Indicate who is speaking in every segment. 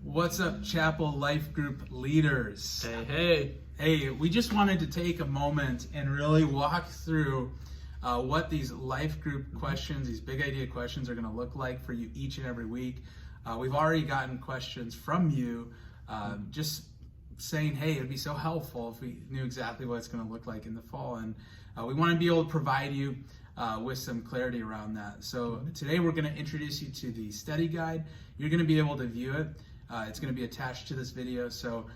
Speaker 1: What's up, Chapel Life Group leaders? Hey, we just wanted to take a moment and really walk through what these life group questions, these big idea questions are going to look like for you each and every week. We've already gotten questions from you just saying, hey, it'd be so helpful if we knew exactly what it's going to look like in the fall. And we want to be able to provide you with some clarity around that. So today we're going to introduce you to the study guide. You're going to be able to view it. It's going to be attached to this video. So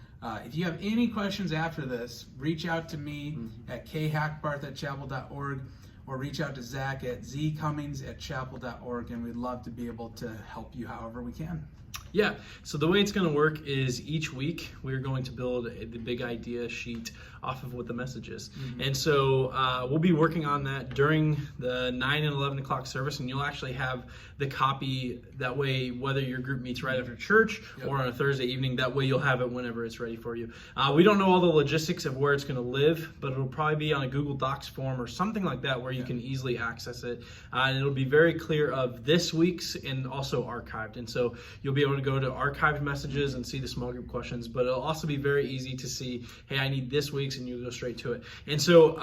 Speaker 1: if you have any questions after this, reach out to me at khackbarth@chapel.org or reach out to Zach at zcummings@chapel.org, and we'd love to be able to help you however we can.
Speaker 2: Yeah, so the way it's going to work is each week we're going to build the big idea sheet off of what the message is. And so we'll be working on that during the 9 and 11 o'clock service, and you'll actually have the copy. That way, whether your group meets right after church or on a Thursday evening, that way you'll have it whenever it's ready for you. We don't know all the logistics of where it's going to live, but it'll probably be on a Google Docs form or something like that where you can easily access it. And it'll be very clear of this week's and also archived. And so you'll be able to go to archived messages and see the small group questions, but it'll also be very easy to see, hey, I need this week's, and you go straight to it. And so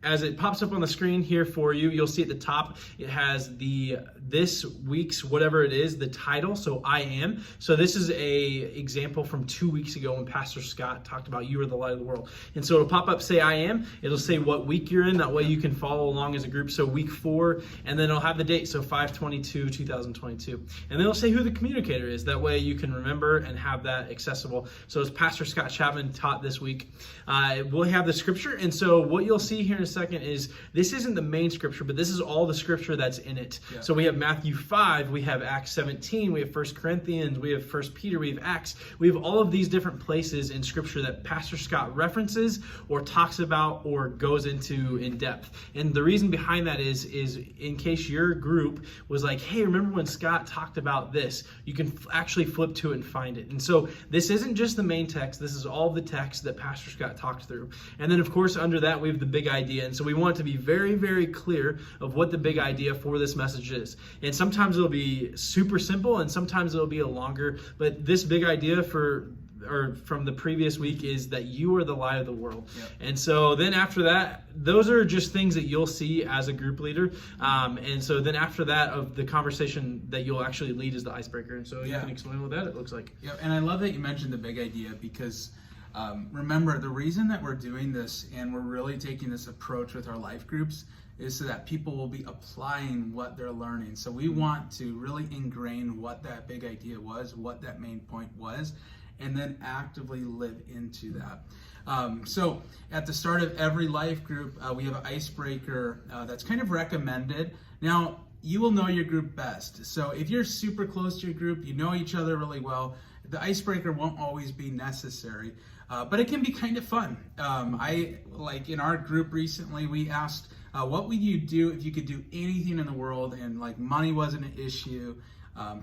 Speaker 2: as it pops up on the screen here for you, you'll see at the top, it has this week's, whatever it is, the title, so I am. So this is a example from 2 weeks ago when Pastor Scott talked about you are the light of the world. And so it'll pop up, say I am. It'll say what week you're in. That way you can follow along as a group. So week 4, and then it'll have the date, so 5/22/2022. And then it'll say who the communicator is. That way you can remember and have that accessible. So as Pastor Scott Chapman taught this week, we'll have the scripture. And so what you'll see here in a second is this isn't the main scripture, but this is all the scripture that's in it. So we have Matthew 5, we have Acts 17, we have 1 Corinthians, we have 1 Peter, we have Acts. We have all of these different places in scripture that Pastor Scott references or talks about or goes into in depth. And the reason behind that is in case your group was like, hey, remember when Scott talked about this? You can actually flip to it and find it. And so this isn't just the main text, this is all the text that Pastor Scott talked through. And then of course under that we have the big idea. And so we want to be very, very clear of what the big idea for this message is. And sometimes it'll be super simple and sometimes it'll be a longer, but this big idea from the previous week is that you are the light of the world. And so then after that, those are just things that you'll see as a group leader. And so then after that, of the conversation that you'll actually lead is the icebreaker. And so you can explain what that looks like.
Speaker 1: Yeah, and I love that you mentioned the big idea because remember, the reason that we're doing this and we're really taking this approach with our life groups is so that people will be applying what they're learning. So we want to really ingrain what that big idea was, what that main point was, and then actively live into that. So at the start of every life group, we have an icebreaker that's kind of recommended. Now, you will know your group best. So if you're super close to your group, you know each other really well, the icebreaker won't always be necessary, but it can be kind of fun. Like in our group recently, we asked, what would you do if you could do anything in the world and like money wasn't an issue,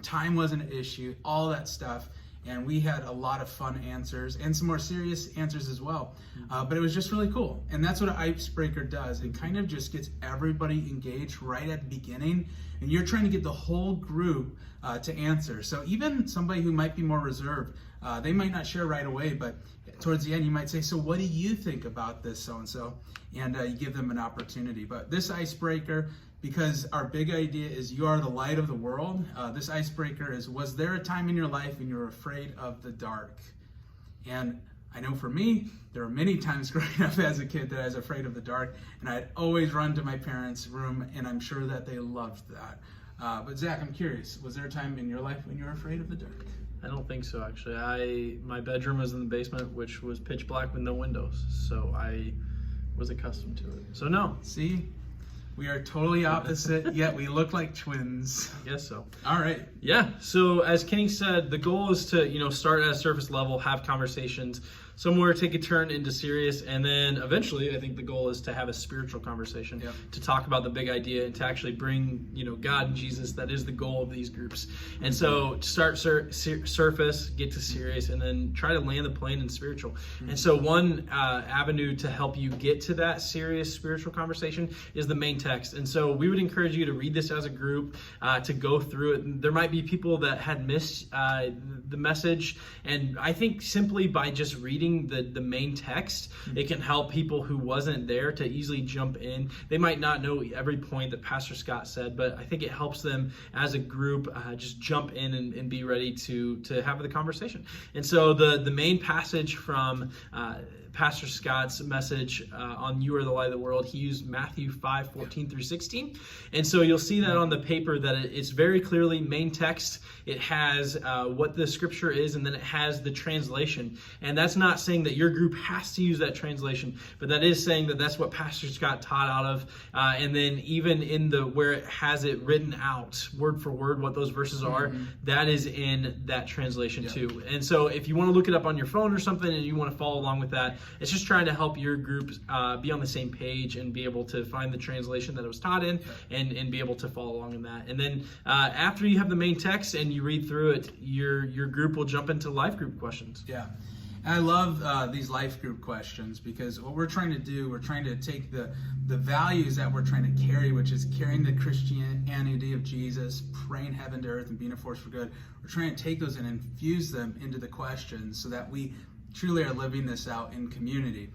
Speaker 1: time wasn't an issue, all that stuff. And we had a lot of fun answers and some more serious answers as well. But it was just really cool. And that's what an icebreaker does. It kind of just gets everybody engaged right at the beginning. And you're trying to get the whole group to answer. So even somebody who might be more reserved, they might not share right away, but towards the end you might say, so what do you think about this so-and-so? And you give them an opportunity. But this icebreaker, because our big idea is you are the light of the world, this icebreaker is, was there a time in your life when you were afraid of the dark? And I know for me, there were many times growing up as a kid that I was afraid of the dark, and I'd always run to my parents' room, and I'm sure that they loved that. But Zach, I'm curious, was there a time in your life when you were afraid of the dark?
Speaker 2: I don't think so, actually. My bedroom was in the basement, which was pitch black with no windows, so I was accustomed to it. So no.
Speaker 1: See? We are totally opposite, yet we look like twins.
Speaker 2: I guess so.
Speaker 1: All right.
Speaker 2: Yeah. So as Kenny said, the goal is to, start at a surface level, have conversations, somewhere take a turn into serious, and then eventually I think the goal is to have a spiritual conversation,
Speaker 1: Yep.
Speaker 2: to talk about the big idea and to actually bring, God and Jesus. That is the goal of these groups. And so start surface, get to serious, and then try to land the plane in spiritual. And so one avenue to help you get to that serious spiritual conversation is the main text. And so we would encourage you to read this as a group, to go through it. There might be people that had missed the message, and I think simply by just reading the main text, it can help people who wasn't there to easily jump in. They might not know every point that Pastor Scott said, but I think it helps them as a group just jump in and be ready to have the conversation. And so the main passage from Pastor Scott's message on You Are the Light of the World, he used Matthew 5:14 through 16. And so you'll see that on the paper that it's very clearly main text. It has what the scripture is, and then it has the translation. And that's not saying that your group has to use that translation, but that is saying that that's what Pastor Scott taught out of. And then even in where it has it written out, word for word, what those verses are, that is in that translation too. And so if you want to look it up on your phone or something and you want to follow along with that, it's just trying to help your group be on the same page and be able to find the translation that it was taught in and be able to follow along in that. And then after you have the main text and you read through it, your group will jump into life group questions.
Speaker 1: Yeah. And I love these life group questions, because what we're trying to do, we're trying to take the values that we're trying to carry, which is carrying the Christianity of Jesus, praying heaven to earth and being a force for good. We're trying to take those and infuse them into the questions so that we truly are living this out in community.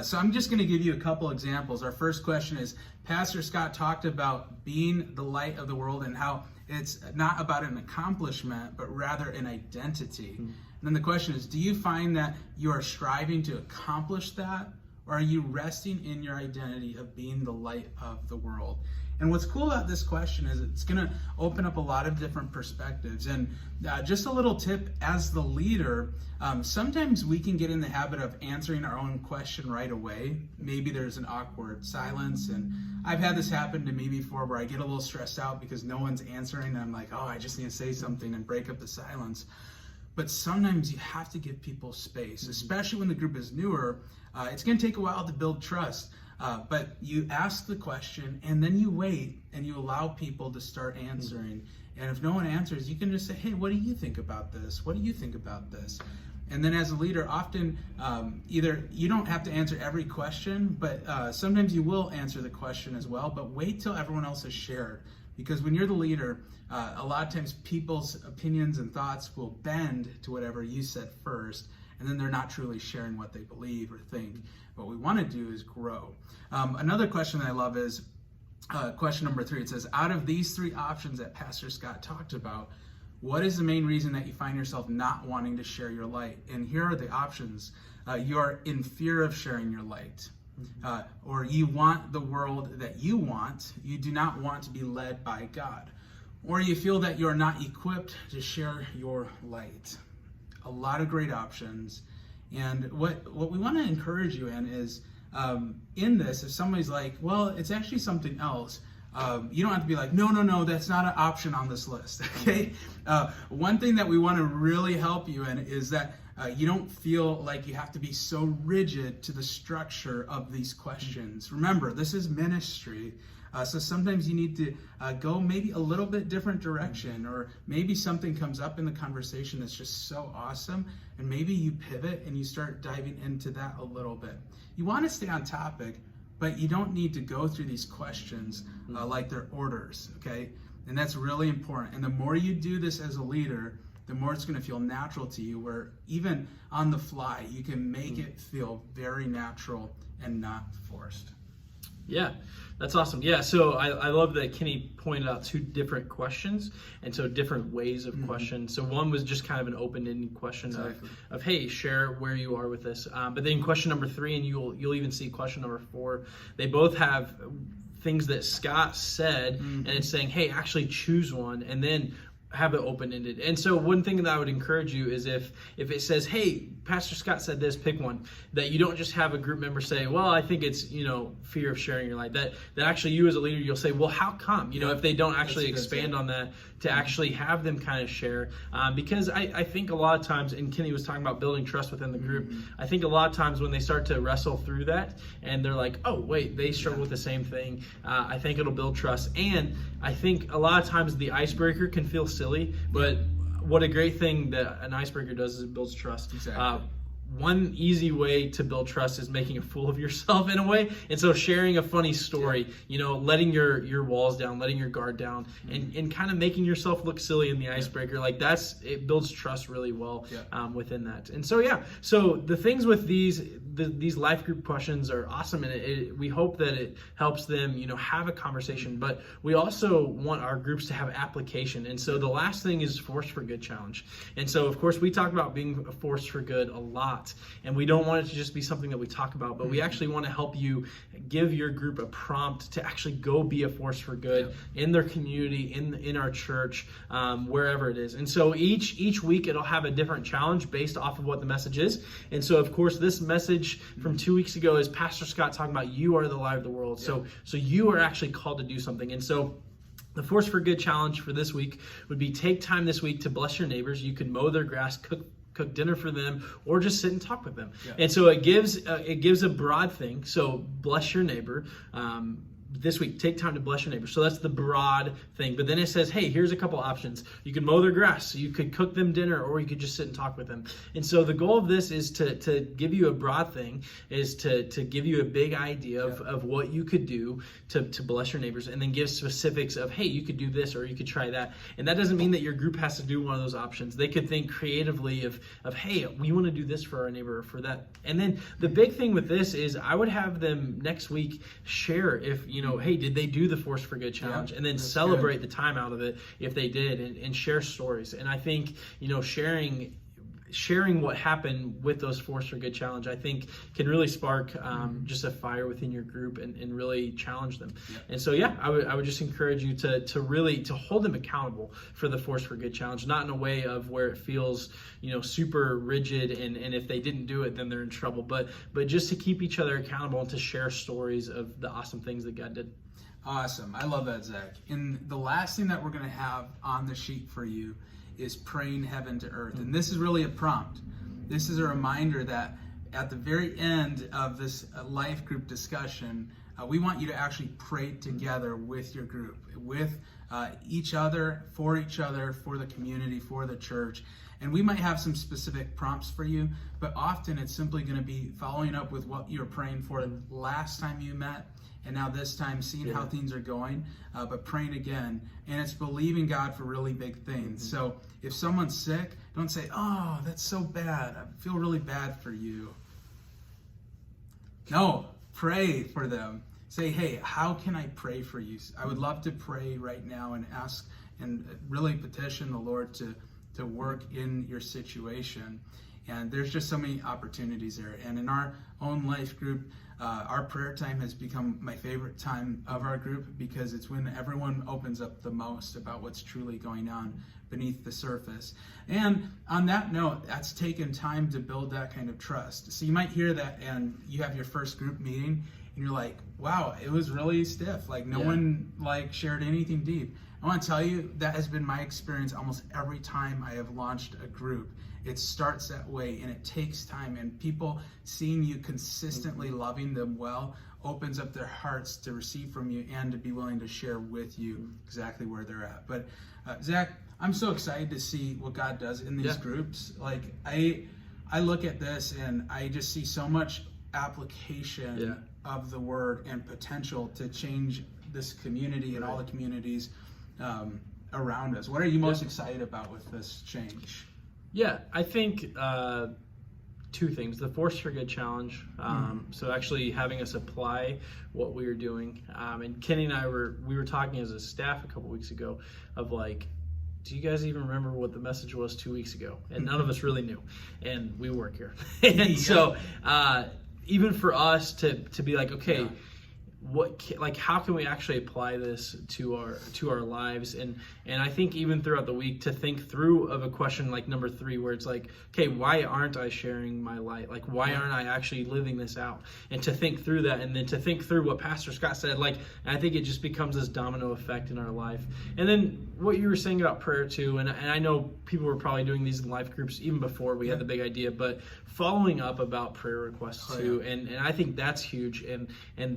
Speaker 1: So I'm just going to give you a couple examples. Our first question is, Pastor Scott talked about being the light of the world and how it's not about an accomplishment, but rather an identity. And then the question is, do you find that you are striving to accomplish that, or are you resting in your identity of being the light of the world? And what's cool about this question is it's going to open up a lot of different perspectives. And just a little tip, as the leader, sometimes we can get in the habit of answering our own question right away. Maybe there's an awkward silence, and I've had this happen to me before where I get a little stressed out because no one's answering, and I'm like, oh, I just need to say something and break up the silence. But sometimes you have to give people space, especially when the group is newer. It's going to take a while to build trust. But you ask the question, and then you wait, and you allow people to start answering. And if no one answers, you can just say, hey, what do you think about this? What do you think about this? And then as a leader, often either you don't have to answer every question, but sometimes you will answer the question as well. But wait till everyone else has shared. Because when you're the leader, a lot of times people's opinions and thoughts will bend to whatever you said first, and then they're not truly sharing what they believe or think. What we want to do is grow. Another question that I love is question number 3. It says, out of these 3 options that Pastor Scott talked about, what is the main reason that you find yourself not wanting to share your light? And here are the options. You are in fear of sharing your light. Or you want the world that you want. You do not want to be led by God. Or you feel that you are not equipped to share your light. A lot of great options. And what we want to encourage you in is, in this, if somebody's like, well, it's actually something else, you don't have to be like, no, that's not an option on this list, okay? One thing that we want to really help you in is that you don't feel like you have to be so rigid to the structure of these questions. Remember, this is ministry. So sometimes you need to go maybe a little bit different direction, or maybe something comes up in the conversation that's just so awesome, and maybe you pivot and you start diving into that a little bit. You want to stay on topic, but you don't need to go through these questions like they're orders, okay? And that's really important. And the more you do this as a leader, the more it's going to feel natural to you, where even on the fly, you can make it feel very natural and not forced.
Speaker 2: Yeah, that's awesome. Yeah, so I love that Kenny pointed out 2 different questions, and so different ways of questions. So one was just kind of an open-ended question of hey, share where you are with this. But then question number 3, and you'll even see question number 4, they both have things that Scott said, and it's saying, hey, actually choose one. And then have it open-ended. And so one thing that I would encourage you is if it says, hey, Pastor Scott said this, pick one, that you don't just have a group member say, well, I think it's, fear of sharing your life. That actually you as a leader, you'll say, well, how come? If they don't actually expand on that, to actually have them kind of share. Because I think a lot of times, and Kenny was talking about building trust within the group, I think a lot of times when they start to wrestle through that and they're like, oh, wait, they struggle with the same thing, I think it'll build trust. And I think a lot of times the icebreaker can feel silly, but what a great thing that an icebreaker does is it builds trust.
Speaker 1: Exactly.
Speaker 2: One easy way to build trust is making a fool of yourself in a way. And so sharing a funny story, letting your walls down, letting your guard down, and kind of making yourself look silly in the icebreaker. Like it builds trust really well within that. And so, so the things with these life group questions are awesome. And we hope that it helps them, have a conversation. But we also want our groups to have application. And so the last thing is Force for Good Challenge. And so, of course, we talk about being a force for good a lot. And we don't want it to just be something that we talk about, but we actually want to help you give your group a prompt to actually go be a force for good in their community, in our church, wherever it is. And so each week it'll have a different challenge based off of what the message is. And so, of course, this message from 2 weeks ago is Pastor Scott talking about you are the light of the world. So you are actually called to do something. And so the Force for Good challenge for this week would be take time this week to bless your neighbors. You can mow their grass, cook dinner for them, or just sit and talk with them. And so it gives a broad thing. So bless your neighbor. This week, take time to bless your neighbor. So that's the broad thing. But then it says, hey, here's a couple options. You can mow their grass, so you could cook them dinner, or you could just sit and talk with them. And so the goal of this is to give you a broad thing, is to give you a big idea of what you could do to bless your neighbors, and then give specifics of, hey, you could do this, or you could try that. And that doesn't mean that your group has to do one of those options. They could think creatively of hey, we want to do this for our neighbor, or for that. And then the big thing with this is I would have them next week share if, hey, did they do the Force for Good challenge? And then celebrate the time out of it if they did, and share stories. And I think, sharing what happened with those Force for Good challenge, I think can really spark just a fire within your group and really challenge them. And so, I would just encourage you to really hold them accountable for the Force for Good challenge, not in a way of where it feels, super rigid and if they didn't do it, then they're in trouble, but just to keep each other accountable and to share stories of the awesome things that God did.
Speaker 1: Awesome. I love that, Zach. And the last thing that we're going to have on the sheet for you is praying heaven to earth. And this is really a prompt. This is a reminder that at the very end of this life group discussion, we want you to actually pray together with your group, with each other, for the community, for the church. And we might have some specific prompts for you, but often it's simply going to be following up with what you're praying for last time you met, and now this time seeing how things are going, but praying again. And it's believing God for really big things. So if someone's sick, don't say, oh, that's so bad, I feel really bad for you. No, pray for them. Say, hey, how can I pray for you? I would love to pray right now and ask and really petition the Lord to work in your situation. And there's just so many opportunities there. And in our own life group, our prayer time has become my favorite time of our group, because it's when everyone opens up the most about what's truly going on beneath the surface. And on that note, that's taken time to build that kind of trust. So you might hear that and you have your first group meeting and you're like, wow, it was really stiff. Like no one shared anything deep. I want to tell you, that has been my experience almost every time I have launched a group. It starts that way, and it takes time, and people seeing you consistently loving them well opens up their hearts to receive from you and to be willing to share with you exactly where they're at. But Zach, I'm so excited to see what God does in these groups. Like I look at this and I just see so much application of the word and potential to change this community and all the communities around us. What are you most excited about with this change?
Speaker 2: Yeah, I think two things. The Force for Good challenge. So actually having us apply what we were doing. And Kenny and I were talking as a staff a couple weeks ago of like, do you guys even remember what the message was 2 weeks ago? And none of us really knew. And we work here. And so even for us to be like, okay, how can we actually apply this to our lives? And I think even throughout the week, to think through of a question like number 3, where it's like, okay, why aren't I sharing my light? Like, why aren't I actually living this out? And to think through that, and then to think through what Pastor Scott said, like, I think it just becomes this domino effect in our life. And then what you were saying about prayer too, and I know people were probably doing these in life groups even before we had the big idea, but following up about prayer requests too, and I think that's huge, and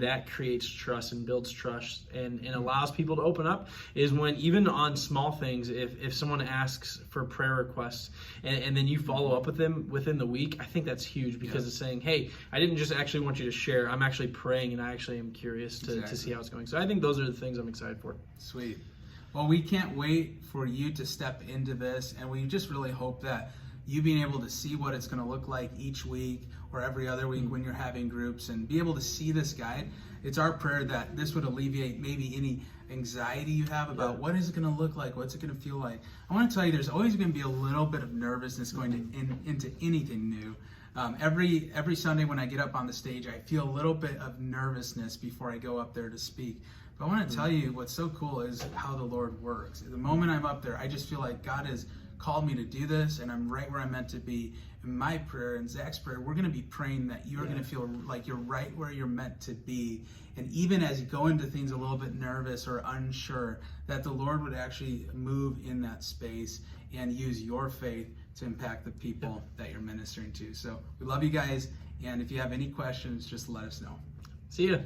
Speaker 2: that creates trust and builds trust and allows people to open up, is when even on small things, if someone asks for prayer requests and then you follow up with them within the week, I think that's huge, because it's saying, hey, I didn't just actually want you to share, I'm actually praying, and I actually am curious to see how it's going. So I think those are the things I'm excited for.
Speaker 1: Sweet. Well, we can't wait for you to step into this, and we just really hope that you being able to see what it's going to look like each week or every other week when you're having groups, and be able to see this guide. It's our prayer that this would alleviate maybe any anxiety you have about what is it going to look like, what's it going to feel like. I want to tell you, there's always going to be a little bit of nervousness going into anything new. Every Sunday when I get up on the stage, I feel a little bit of nervousness before I go up there to speak. But I want to tell you, what's so cool is how the Lord works. The moment I'm up there, I just feel like God has called me to do this, and I'm right where I'm meant to be. In my prayer and Zach's prayer, we're going to be praying that you're going to feel like you're right where you're meant to be. And even as you go into things a little bit nervous or unsure, that the Lord would actually move in that space and use your faith to impact the people that you're ministering to. So we love you guys, and if you have any questions, just let us know.
Speaker 2: See ya.